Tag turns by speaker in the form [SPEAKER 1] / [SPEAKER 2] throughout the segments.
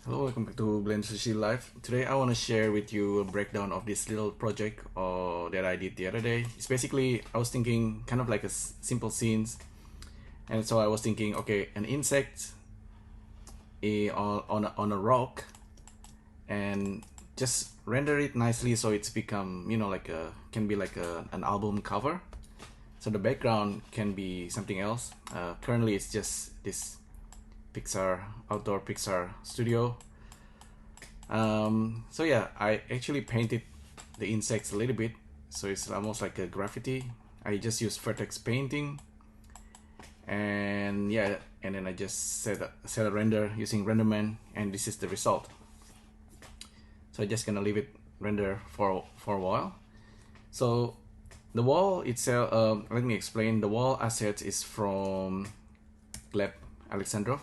[SPEAKER 1] Hello, welcome back to BSLIVE. Today I want to share with you a breakdown of this little project that I did the other day. It's basically, I was thinking kind of like a simple scenes, and so I was thinking, okay, an insect on a rock, and just render it nicely so it's become, like can be like an album cover. So the background can be something else. Currently it's just this outdoor Pixar studio. So yeah, I actually painted the insects a little bit, so it's almost like a graffiti. I just use vertex painting, and yeah, and then I just set a render using RenderMan, and this is the result. So I'm just gonna leave it render for a while. So the wall itself, let me explain. The wall asset is from Gleb Alexandrov.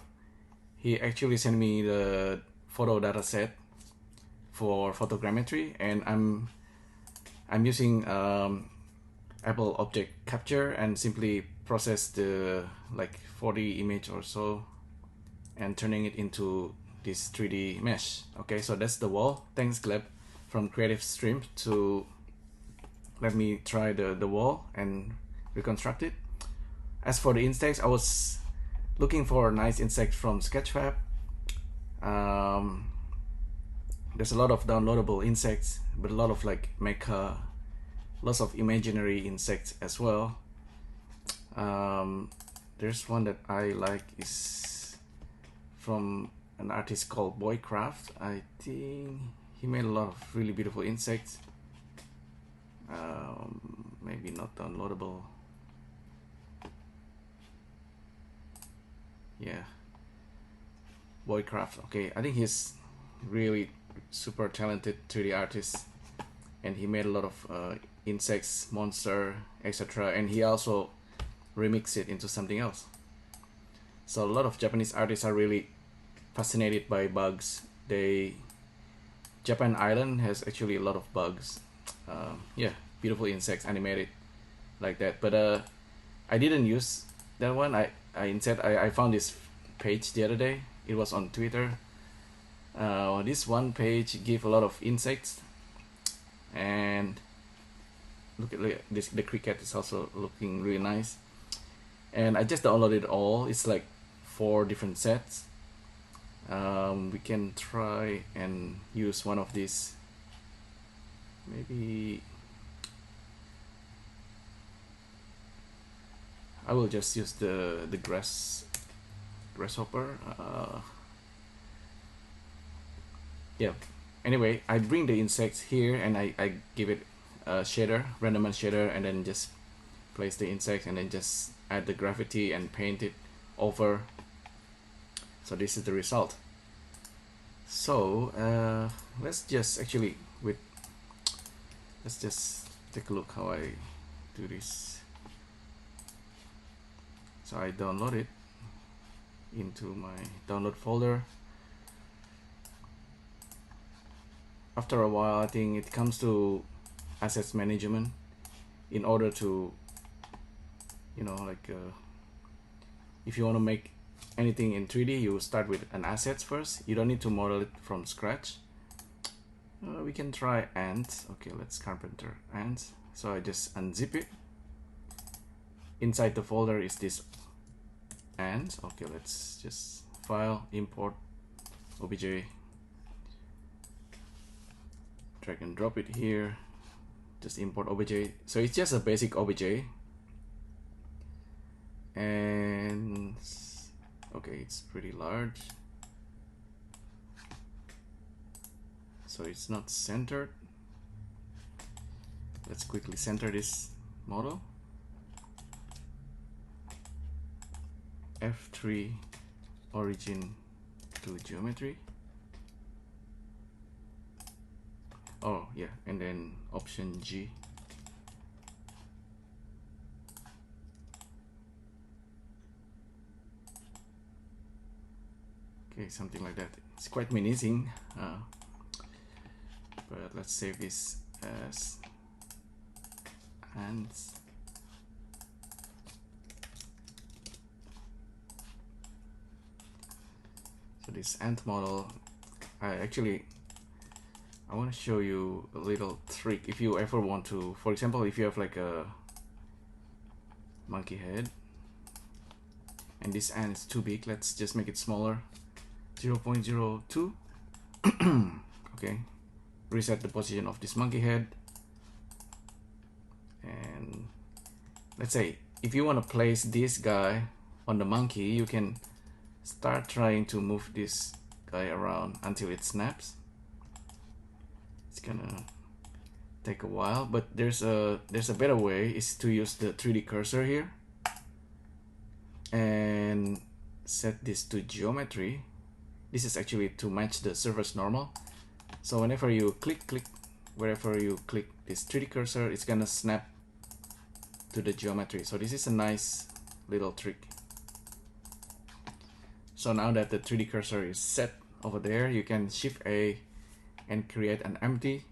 [SPEAKER 1] He actually sent me the photo data set for photogrammetry, and I'm using Apple Object Capture and simply process the like 40 image or so and turning it into this 3D mesh. Okay, so that's the wall. Thanks Gleb from Creative Stream to let me try the wall and reconstruct it. As for the insects, I was looking for a nice insect from Sketchfab. There's a lot of downloadable insects, but a lot of like mecha, lots of imaginary insects as well. There's one that I like is from an artist called Boycraft. I think he made a lot of really beautiful insects. Maybe not downloadable. Yeah, Boycraft. Okay, I think he's really super talented 3D artist, and he made a lot of insects, monster, etc. And he also remixed it into something else. So a lot of Japanese artists are really fascinated by bugs. Japan Island has actually a lot of bugs. Yeah, beautiful insects animated like that. But I didn't use that one. Instead I found this page the other day. It was on Twitter. This one page give a lot of insects, and look at this. The cricket is also looking really nice, and I just downloaded it all. It's like 4 different sets. We can try and use one of these. Maybe I will just use the grasshopper. Yeah, anyway, I bring the insects here and I give it a shader, RenderMan shader, and then just place the insect and then just add the graffiti and paint it over. So this is the result. So let's just take a look how I do this. So I download it into my download folder. After a while, I think it comes to assets management. In order to, if you want to make anything in 3D, you start with an assets first. You don't need to model it from scratch. We can try ants. Okay, let's carpenter ants. So I just unzip it. Inside the folder is this ants. Okay, let's just file, import, obj, drag and drop it here. Just import obj. So it's just a basic obj, and okay, it's pretty large, so it's not centered. Let's quickly center this model. F3 origin to geometry. Oh yeah, and then option G. Okay, something like that. It's quite menacing, but let's save this as ants. So this ant model I want to show you a little trick. If you ever want to, for example, if you have like a monkey head and this end is too big, let's just make it smaller, 0.02. Okay, reset the position of this monkey head, and let's say if you want to place this guy on the monkey, you can start trying to move this guy around until it snaps. It's gonna take a while, but there's a better way, is to use the 3D cursor here and set this to geometry. This is actually to match the surface normal. So whenever you wherever you click this 3D cursor, it's gonna snap to the geometry. So this is a nice little trick. So now that the 3D cursor is set over there, you can Shift A and create an empty.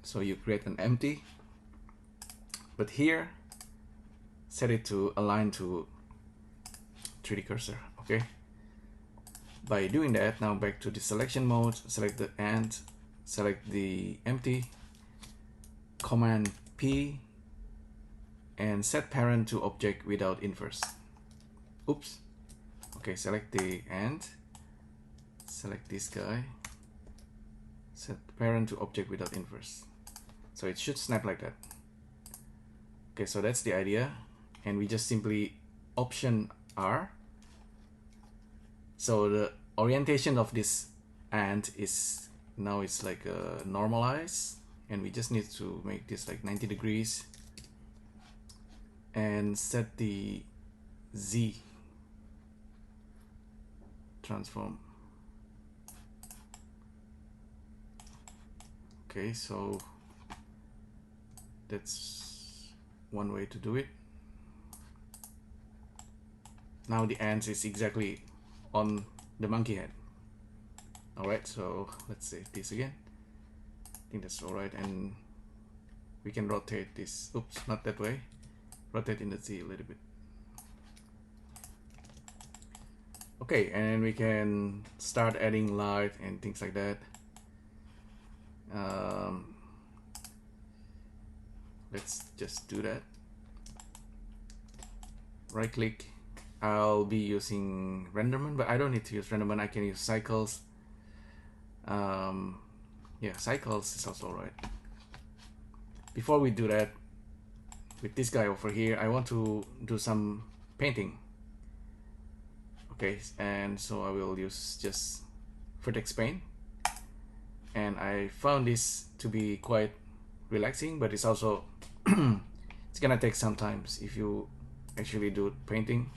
[SPEAKER 1] So you create an empty, but here set it to align to 3D cursor. Okay, by doing that, now back to the selection mode, select the end, select the empty, Command P, and set parent to object without inverse. Oops. Okay, select the end, select this guy, set parent to object without inverse. So it should snap like that. Okay, so that's the idea, and we just simply Option R. So the orientation of this ant is now it's like normalized, and we just need to make this like 90 degrees and set the Z transform. Okay, so that's one way to do it. Now the ant is exactly on the monkey head. Alright, so let's save this again. I think that's alright, and we can rotate this. Oops, not that way. Rotate in the Z a little bit. Okay, and we can start adding light and things like that. Let's just do that. Right click. I'll be using renderman, but I don't need to use renderman. I can use cycles. Yeah, cycles is also right. Before we do that, with this guy over here, I want to do some painting. Okay, and so I will use just vertex paint, and I found this to be quite relaxing, but it's also it's gonna take some time if you actually do painting.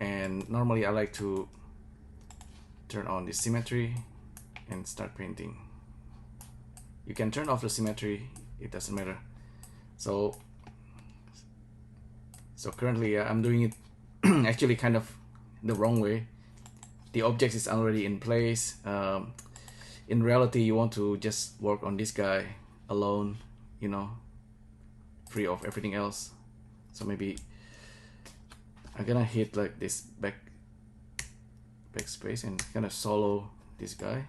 [SPEAKER 1] And normally I like to turn on the symmetry and start painting. You can turn off the symmetry, it doesn't matter. So currently I'm doing it actually kind of the wrong way. The object is already in place. In reality, you want to just work on this guy alone, you know, free of everything else. So maybe I'm gonna hit like this backspace and kind of solo this guy.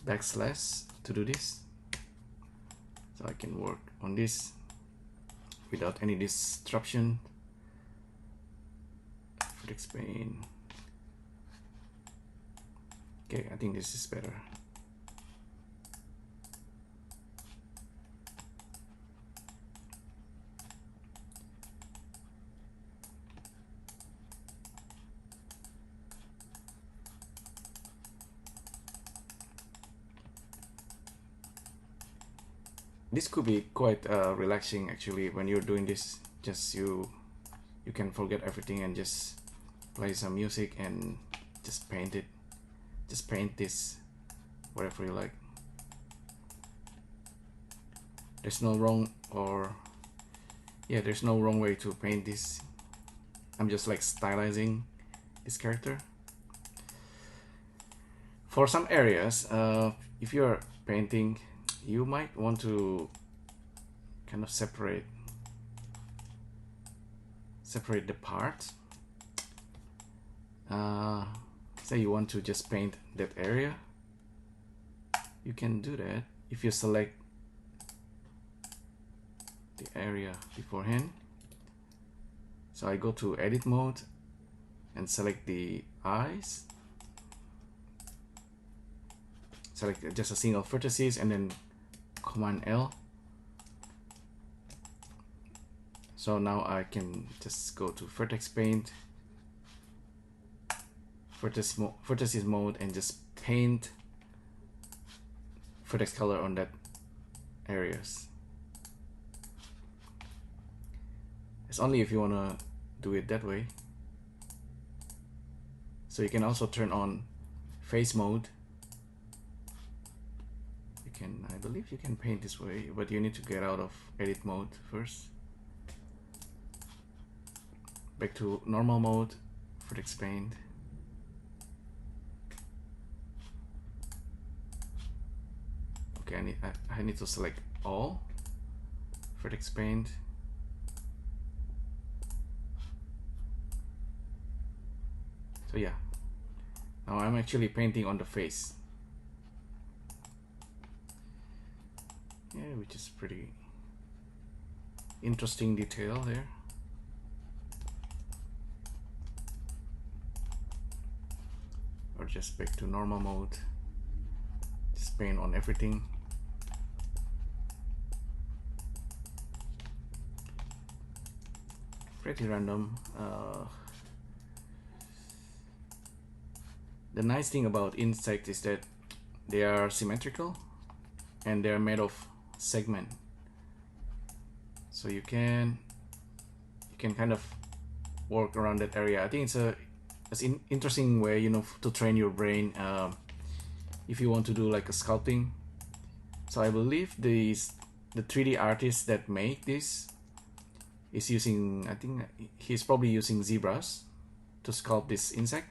[SPEAKER 1] Backslash to do this, so I can work on this without any disruption. Vertex paint. Okay, I think this is better. This could be quite relaxing actually when you're doing this. Just you can forget everything and just play some music and just paint it. Just paint this whatever you like. There's no wrong there's no wrong way to paint this. I'm just like stylizing this character. For some areas, if you're painting, you might want to kind of separate separate the parts. Say you want to just paint that area, you can do that if you select the area beforehand. So I go to edit mode and select the eyes, select just a single vertices, and then Command L. So now I can just go to vertex paint, vertices mode, and just paint vertex color on that areas. It's only if you want to do it that way. So you can also turn on face mode. You can, I believe you can paint this way, but you need to get out of edit mode first. Back to normal mode, vertex paint. Okay, I need to select all, vertex paint. So yeah, now I'm actually painting on the face. Yeah, which is pretty interesting detail there. Or just back to normal mode, just paint on everything. Pretty random. The nice thing about insects is that they are symmetrical and they're made of segment, so you can kind of work around that area. I think it's an interesting way, you know, to train your brain if you want to do like a sculpting. So I believe the 3D artist that make this is using, I think he's probably using zebras to sculpt this insect,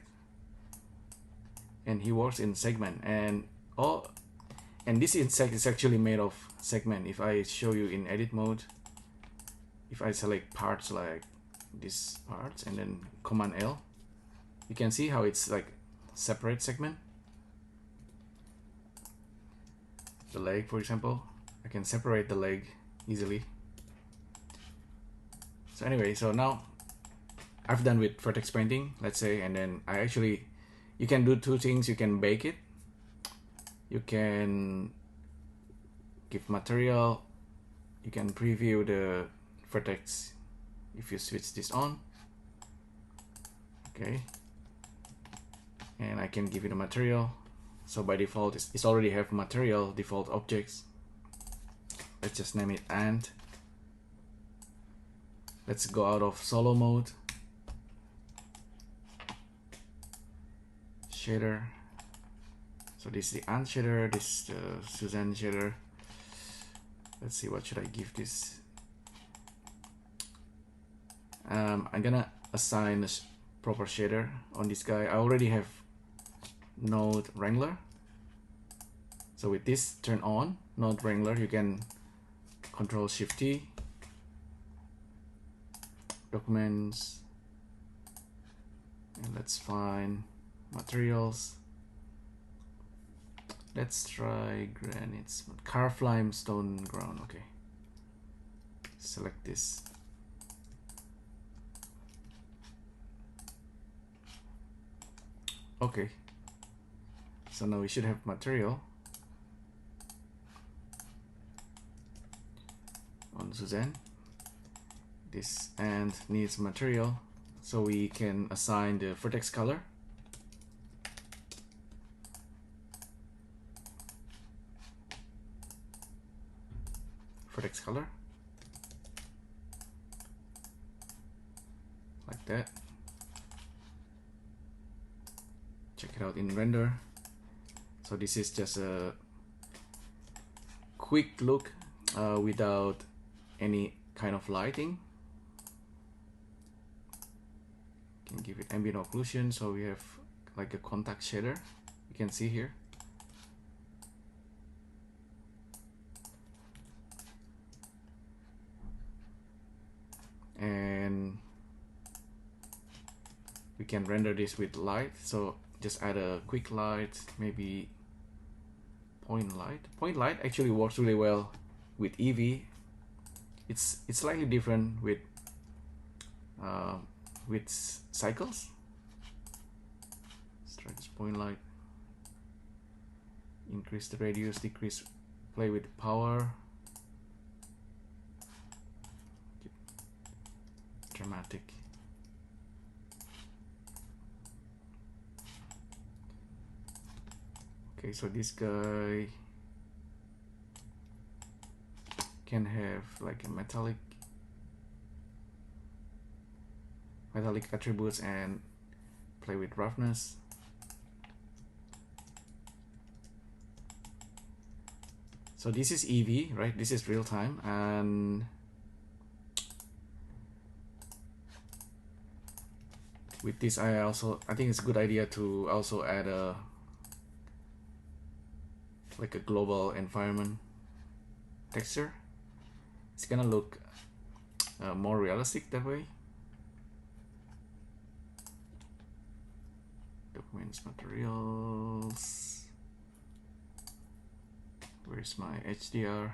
[SPEAKER 1] and he works in segment, and this insect is actually made of segment. If I show you in edit mode, if I select parts like these parts and then Command L, you can see how it's like separate segment. The leg, for example, I can separate the leg easily. So anyway, so now I've done with vertex painting, let's say, and then you can do two things. You can bake it, you can give material, you can preview the vertex if you switch this on. Okay, and I can give it a material. So by default it's already have material default objects. Let's just name it ant. Let's go out of solo mode, shader. So this is the ant shader, this is the Suzanne shader. Let's see, what should I give this? I'm gonna assign a proper shader on this guy. I already have node wrangler. So with this turn on node wrangler, you can Control Shift T, documents, and let's find materials. Let's try granites, carved limestone ground. Okay, select this. Okay, so now we should have material on Suzanne. This ant needs material, so we can assign the vertex color. Vertex color, like that. Check it out in render. So this is just a quick look without any kind of lighting. Can give it ambient occlusion, so we have like a contact shader, you can see here. And we can render this with light. So just add a quick light, maybe point light. Point light actually works really well with EV. It's slightly different with cycles. Let's try this point light. Increase the radius, decrease, play with power. Dramatic. Okay, so this guy can have like a metallic attributes and play with roughness. So this is EV, right? This is real time, and with this I think it's a good idea to also add a like a global environment texture. It's gonna look more realistic that way. Documents, materials. Where's my HDR?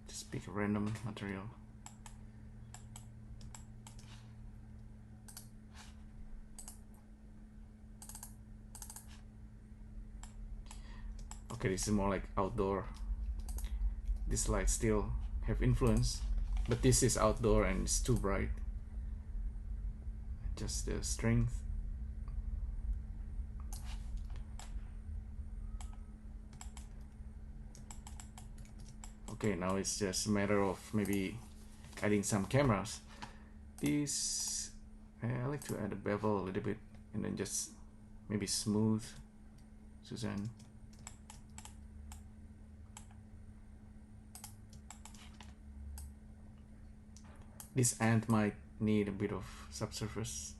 [SPEAKER 1] Just pick a random material. Okay, this is more like outdoor. This light still have influence, but this is outdoor and it's too bright. Just the strength. Okay, now it's just a matter of maybe adding some cameras. This, I like to add a bevel a little bit and then just maybe smooth, Suzanne. This ant might need a bit of subsurface.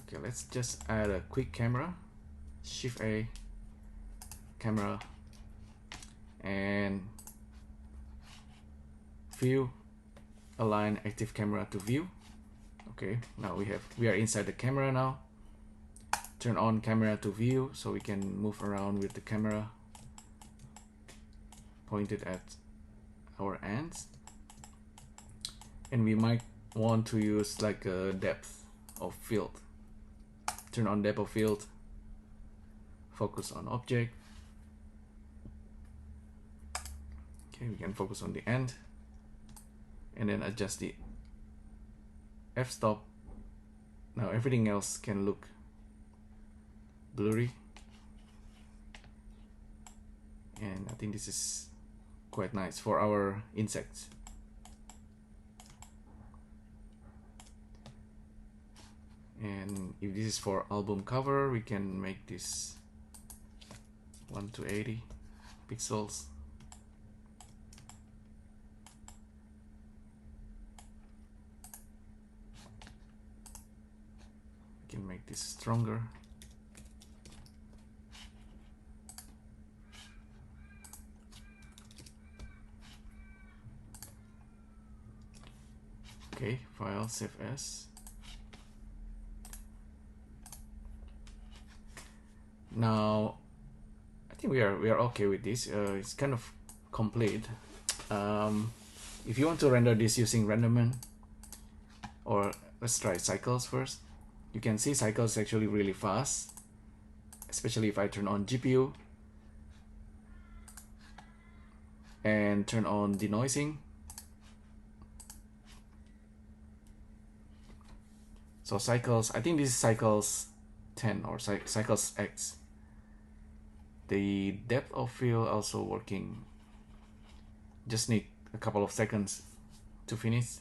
[SPEAKER 1] Okay, let's just add a quick camera. Shift A, camera, and view, align active camera to view. Okay, now we are inside the camera now. Turn on camera to view so we can move around with the camera pointed at our ants. And we might want to use like a depth of field. Turn on depth of field, focus on object. Okay, we can focus on the ant and then adjust the f-stop. Now everything else can look blurry, and I think this is quite nice for our insects. And if this is for album cover, we can make this 1 to 80 pixels. We can make this stronger. Okay, file, save as. Now, I think we are okay with this. It's kind of complete. If you want to render this using renderman, or let's try cycles first. You can see cycles actually really fast, especially if I turn on GPU and turn on denoising. So cycles, I think this is cycles 10 or cycles X. The depth of field also working. Just need a couple of seconds to finish.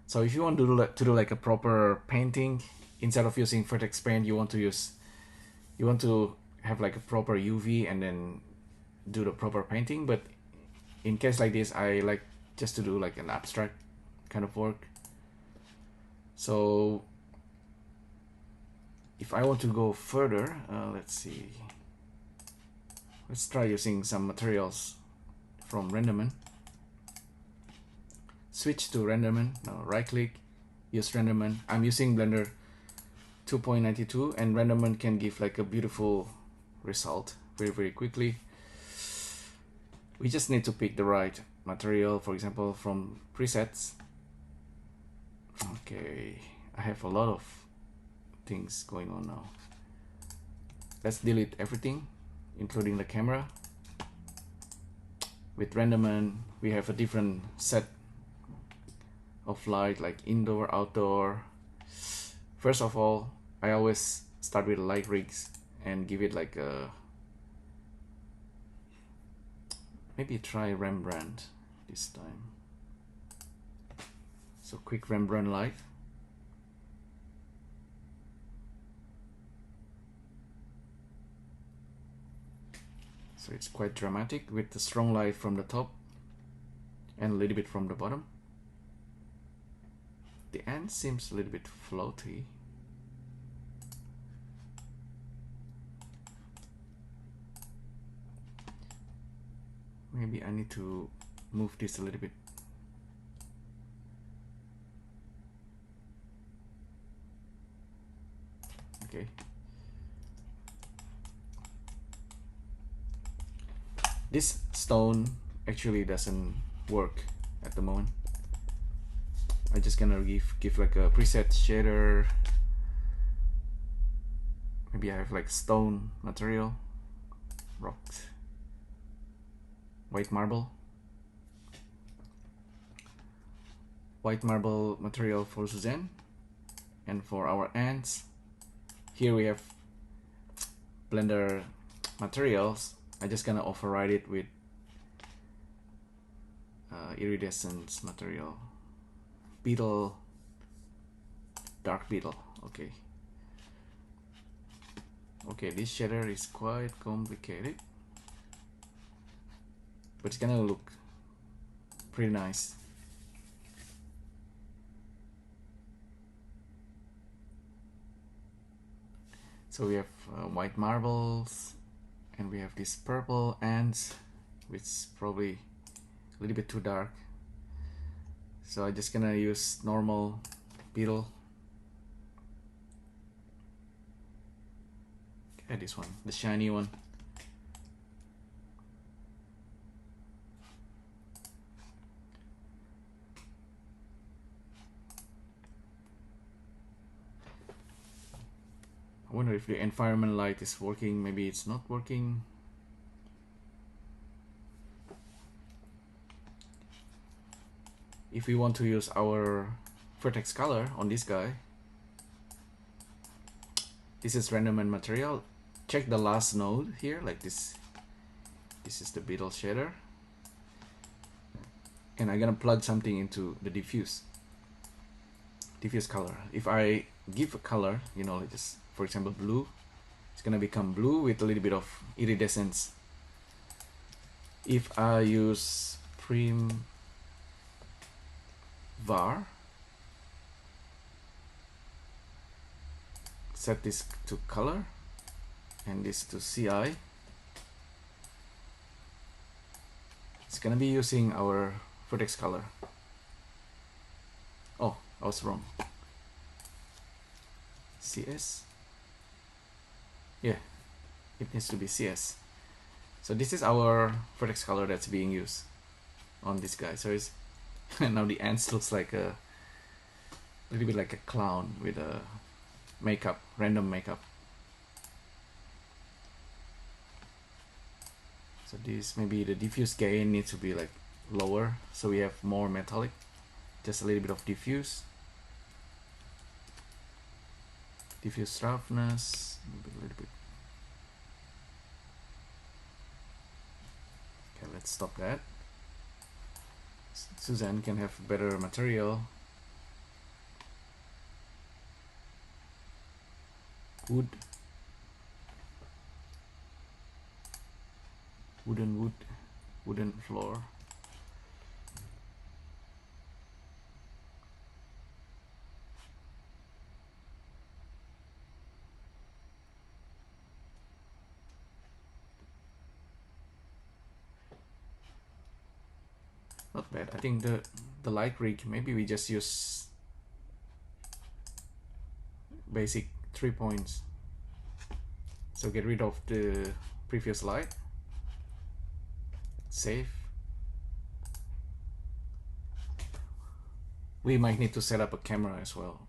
[SPEAKER 1] So if you want to do like a proper painting, instead of using vertex paint, you want to have like a proper UV and then do the proper painting. But in case like this, I like just to do like an abstract kind of work. So if I want to go further, let's see, let's try using some materials from Renderman. Switch to Renderman, now right click, use Renderman. I'm using Blender 2.92 and Renderman can give like a beautiful result very quickly. We just need to pick the right material, for example from presets. Okay, I have a lot of things going on now. Let's delete everything including the camera. With Renderman we have a different set of light, like indoor, outdoor. First of all, I always start with light rigs and give it like a, maybe try Rembrandt this time. So quick Rembrandt light. So it's quite dramatic with the strong light from the top and a little bit from the bottom. The end seems a little bit floaty. Maybe I need to move this a little bit. Okay. This stone actually doesn't work at the moment. I'm just gonna give like a preset shader. Maybe I have like stone material, rocks, white marble material for Suzanne. And for our ants, here we have Blender materials. I'm just gonna override it with iridescence material, beetle, dark beetle. Okay, this shader is quite complicated, but it's gonna look pretty nice. So we have white marbles and we have this purple ants, which is probably a little bit too dark. So I'm just gonna use normal beetle. Okay, this one, the shiny one. I wonder if the environment light is working. Maybe it's not working. If we want to use our vertex color on this guy, this is Renderman material. Check the last node here, like this. This is the beetle shader. And I'm gonna plug something into the diffuse color. If I give a color, you know, like just for example blue, it's gonna become blue with a little bit of iridescence. If I use prim var, set this to color and this to CI, it's gonna be using our vertex color. Oh, I was wrong. CS. Yeah, it needs to be CS. So this is our vertex color that's being used on this guy. So it's now the ants looks like a little bit like a clown with a makeup, random makeup. So this, maybe the diffuse gain needs to be like lower, so we have more metallic. Just a little bit of diffuse roughness, maybe a little bit. Okay, let's stop that. Suzanne can have better material. Wood, wooden floor. Not bad. I think the light rig, maybe we just use basic 3 points. So get rid of the previous light. Save. We might need to set up a camera as well.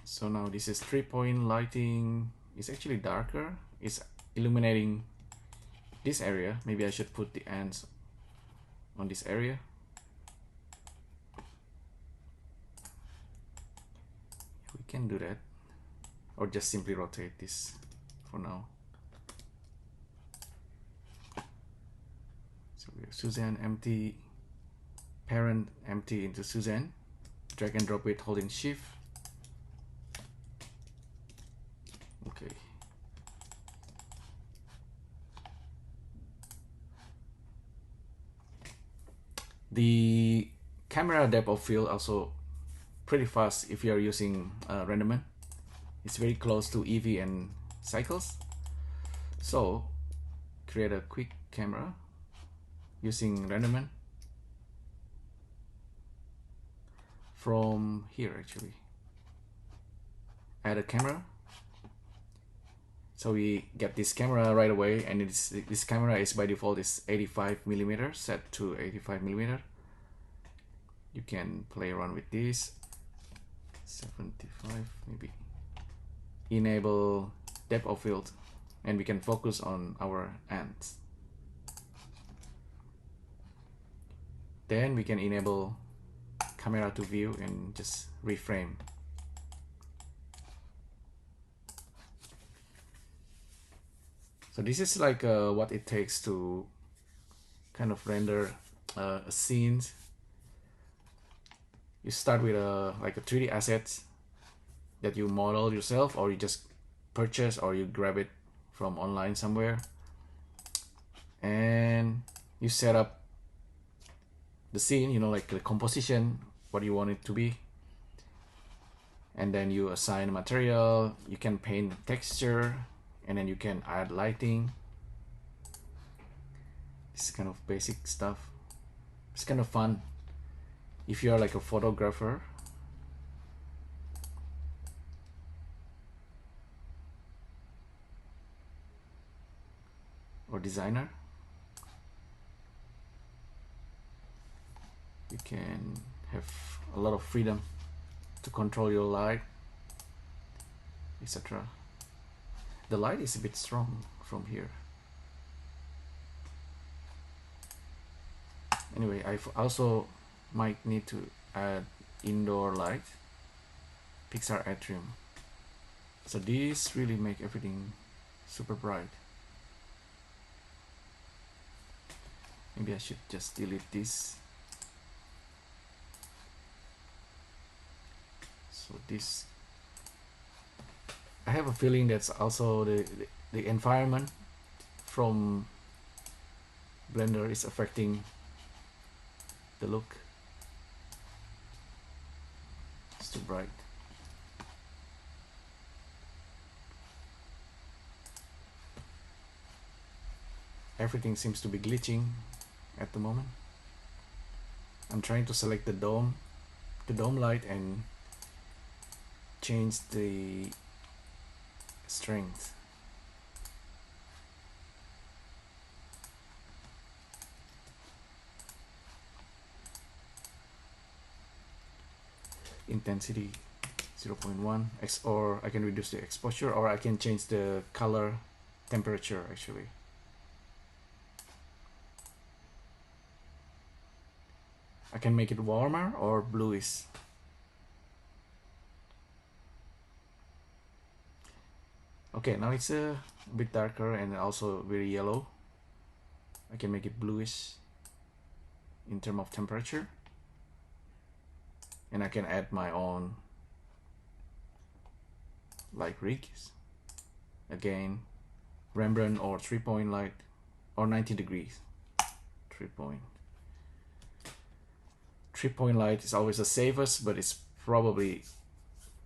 [SPEAKER 1] So now this is 3-point lighting. It's actually darker. It's illuminating this area. Maybe I should put the ends on this area. We can do that, or just simply rotate this for now. So we have Suzanne empty, parent empty into Suzanne. Drag and drop it holding shift. Okay. The camera depth of field also pretty fast if you are using Renderman. It's very close to EV and cycles. So create a quick camera using Renderman from here. Actually add a camera, so we get this camera right away, and this camera is by default is 85mm, set to 85mm. You can play around with this. 75 maybe. Enable depth of field, and we can focus on our ends. Then we can enable camera to view and just reframe. So this is like what it takes to kind of render scenes. You start with like a 3D assets that you model yourself, or you just purchase, or you grab it from online somewhere, and you set up the scene, you know, like the composition, what you want it to be, and then you assign material. You can paint texture, and then you can add lighting. This kind of basic stuff. It's kind of fun if you are like a photographer. Or designer. You can have a lot of freedom to control your light, etc. The light is a bit strong from here. Anyway, I also might need to add indoor light, Pixar atrium. So these really make everything super bright. Maybe I should just delete this. So this, I have a feeling that's also the environment from Blender is affecting the look. It's too bright. Everything seems to be glitching at the moment. I'm trying to select the dome light and change the strength. Intensity 0.1, or I can reduce the exposure, or I can change the color temperature actually. I can make it warmer or bluish. Okay, now it's a bit darker and also very yellow. I can make it bluish in terms of temperature. And I can add my own light rigs. Again, Rembrandt or 3-point light, or 90 degrees. 3-point light is always the safest, but it's probably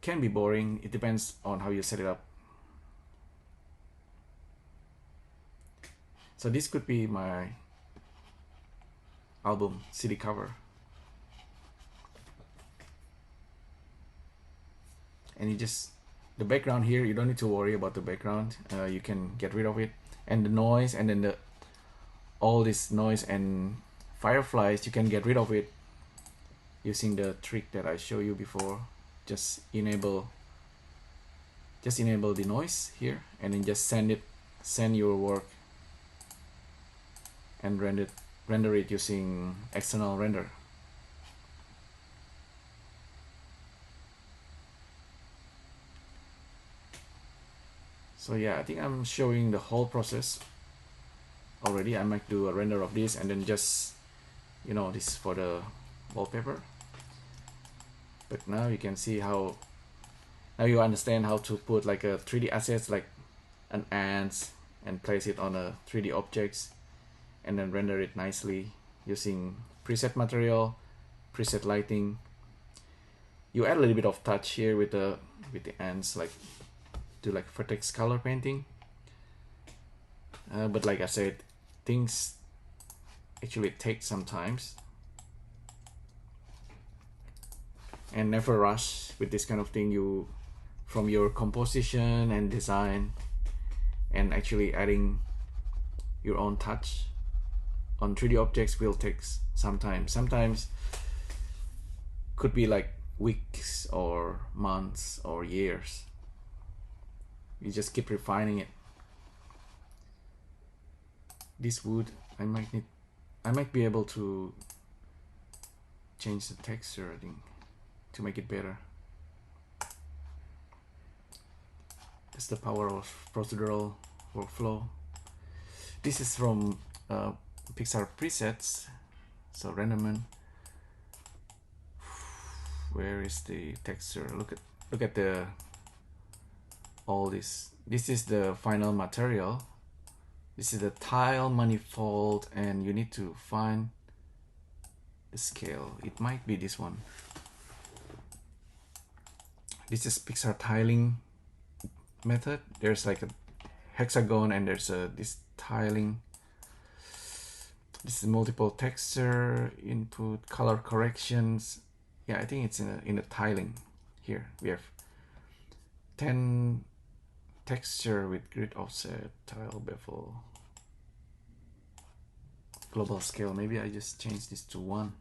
[SPEAKER 1] can be boring. It depends on how you set it up. So this could be my album CD cover, and you just, the background here, you don't need to worry about the background. You can get rid of it, and the noise, and then all this noise and fireflies, you can get rid of it using the trick that I showed you before. Just enable the noise here, and then just send your work and render it using external render. So yeah, I think I'm showing the whole process already. I might do a render of this, and then just, you know, this for the wallpaper. But now you can see how, now you understand how to put like a 3D assets like an ants and place it on a 3D objects, and then render it nicely using preset material, preset lighting. You add a little bit of touch here with the ants, like do like vertex color painting. But like I said, things actually take some times, and never rush with this kind of thing. You, from your composition and design and actually adding your own touch on 3D objects will take some time. Sometimes could be like weeks or months or years. You just keep refining it. This wood, I might be able to change the texture, I think, to make it better. That's the power of procedural workflow. This is from Pixar presets. So Renderman. Where is the texture? Look at the all this. This is the final material. This is the tile manifold, and you need to find the scale. It might be this one. This is Pixar tiling method. There's like a hexagon, and there's this tiling. This is multiple texture, input, color corrections. Yeah, I think it's in the tiling. Here we have 10 texture with grid offset, tile bevel, global scale. Maybe I just change this to 1.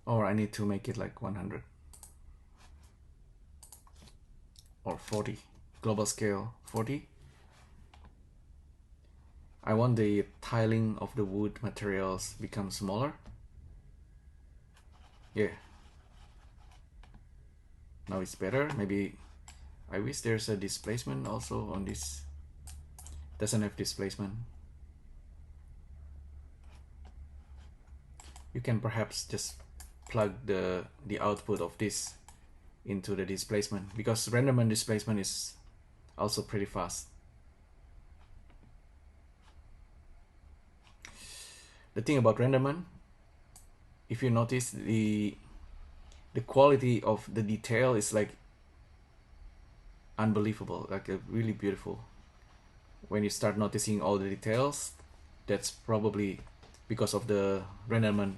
[SPEAKER 1] Or I need to make it like 100 or 40. Global scale 40. I want the tiling of the wood materials become smaller. Yeah. Now it's better. Maybe I wish there's a displacement also on this. Doesn't have displacement. You can perhaps just plug the output of this into the displacement, because Renderman displacement is also pretty fast. The thing about Renderman, if you notice, the quality of the detail is like unbelievable, like really beautiful. When you start noticing all the details, that's probably because of the Renderman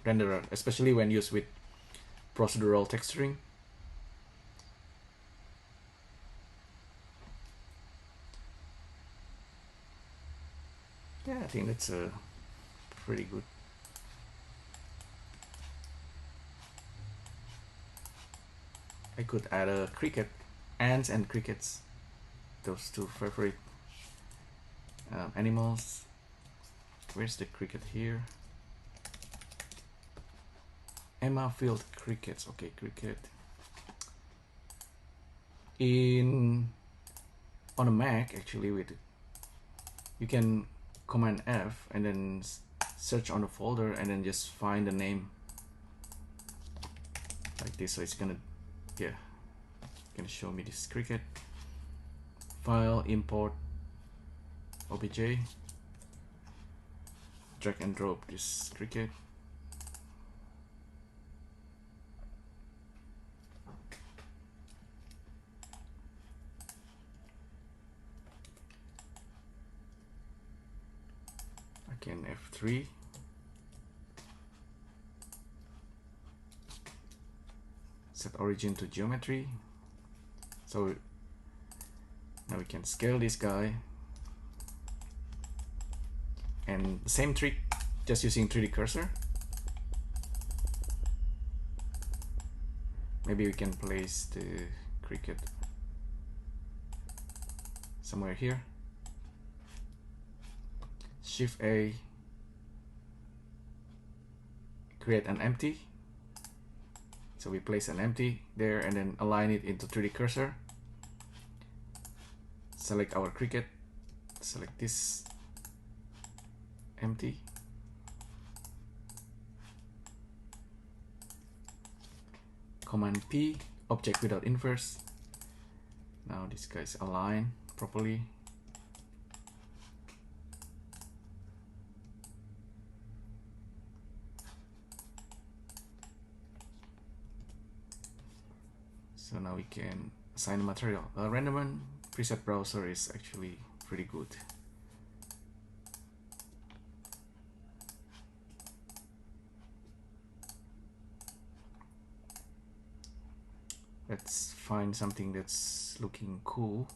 [SPEAKER 1] renderer, especially when used with procedural texturing. Yeah, I think that's pretty good. I could add a cricket, ants and crickets, those two favorite animals. Where's the cricket here? Emma Field crickets. Okay, cricket. On a Mac, actually, with you can Command F and then search on the folder and then just find the name like this. So it's gonna, yeah, gonna show me this cricket. File, import, obj, drag and drop this cricket. Again F3. Set origin to geometry. So now we can scale this guy. And the same trick, just using 3D cursor. Maybe we can place the cricket somewhere here. Shift A, create an empty. So we place an empty there and then align it into 3D cursor. Select our cricket, select this empty. Command P, object without inverse. Now this guy is aligned properly. So now we can assign the material. The Renderman preset browser is actually pretty good. Let's find something that's looking cool.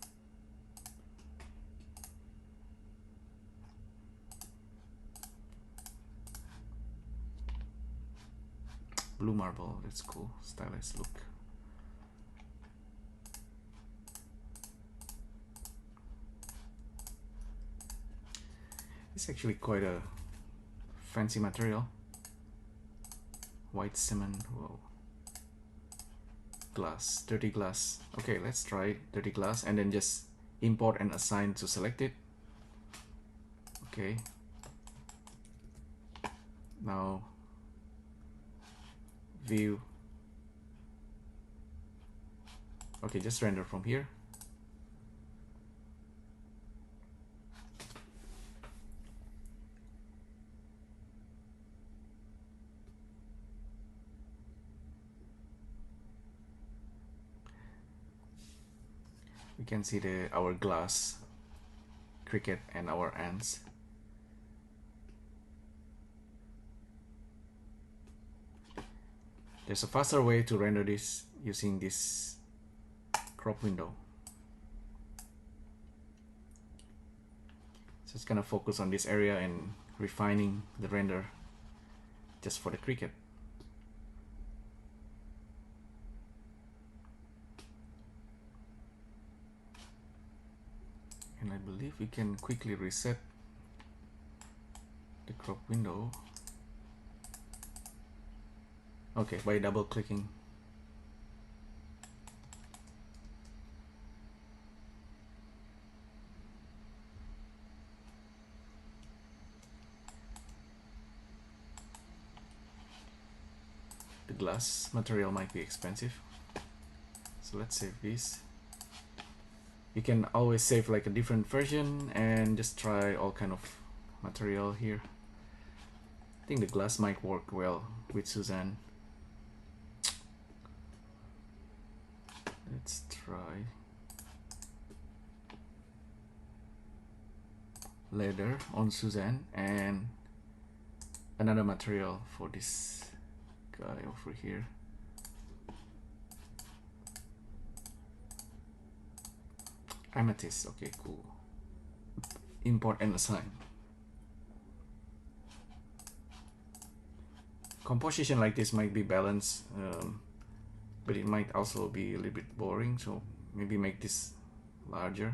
[SPEAKER 1] Blue marble, that's cool, stylized look. It's actually quite a fancy material. White cement, whoa. Glass, dirty glass. Okay, let's try dirty glass and then just import and assign to selected. Okay. Now view. Okay, just render from here. We can see our glass, cricket, and our ants. There's a faster way to render this using this crop window. So it's gonna focus on this area and refining the render just for the cricket. And I believe we can quickly reset the crop window. Okay, by double clicking. The glass material might be expensive. So let's save this. You can always save like a different version and just try all kind of material here. I think the glass might work well with Suzanne. Let's try leather on Suzanne and another material for this guy over here. Amethyst, okay, cool. Import and assign. Composition like this might be balanced, but it might also be a little bit boring, so maybe make this larger.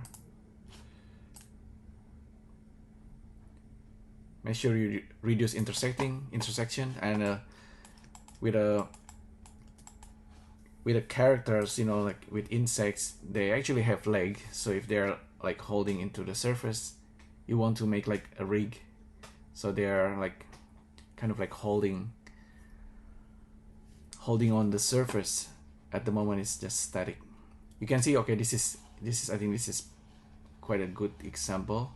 [SPEAKER 1] Make sure you reduce intersection, and with the characters, you know, like with insects, they actually have leg. So if they're like holding into the surface, you want to make like a rig. So they're like kind of like holding on the surface. At the moment, it's just static. You can see, okay, this is I think this is quite a good example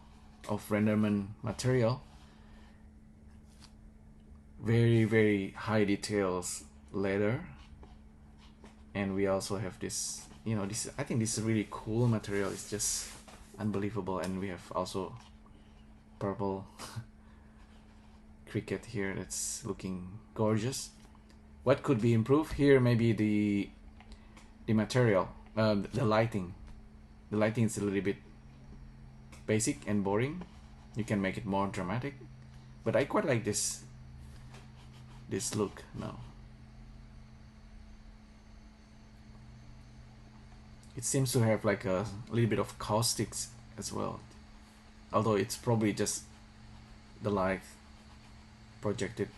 [SPEAKER 1] of Renderman material. very high details leather, and we also have this, you know, this, I think this is really cool material. It's just unbelievable. And we have also purple cricket here that's looking gorgeous. What could be improved here? Maybe the material, the lighting. The lighting is a little bit basic and boring. You can make it more dramatic, but I quite like this look now. It seems to have like a little bit of caustics as well, although it's probably just the light projected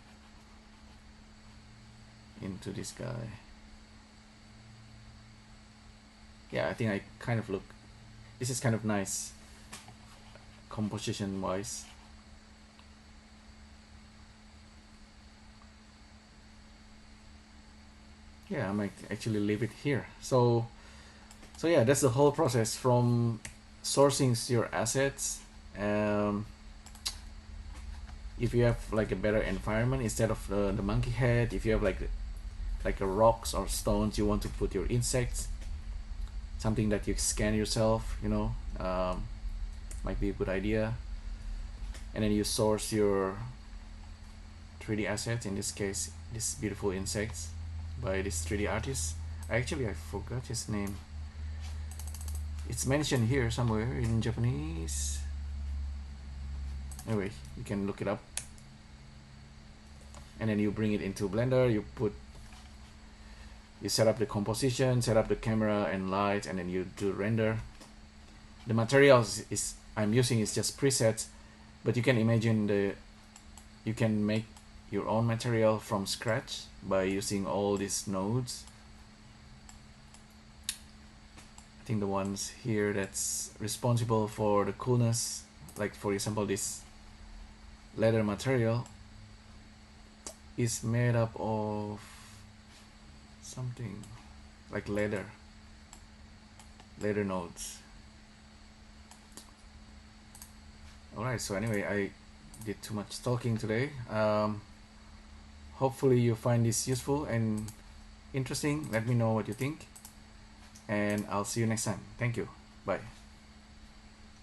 [SPEAKER 1] into this guy. Yeah, I think I kind of look, this is kind of nice composition wise. Yeah, I might actually leave it here. So yeah, that's the whole process from sourcing your assets. If you have like a better environment instead of the monkey head, if you have like a rocks or stones you want to put your insects, something that you scan yourself, you know, might be a good idea. And then you source your 3D assets, in this case this beautiful insects by this 3D artist. I forgot his name. It's mentioned here somewhere in Japanese. Anyway, you can look it up. And then you bring it into Blender, you set up the composition, set up the camera and light, and then you do render. The materials I'm using is just presets, but you can imagine you can make your own material from scratch by using all these nodes. I think the ones here that's responsible for the coolness, like for example this leather material is made up of something like leather nodes. Alright, so anyway, I did too much talking today. Hopefully you find this useful and interesting. Let me know what you think, and I'll see you next time. Thank you. Bye.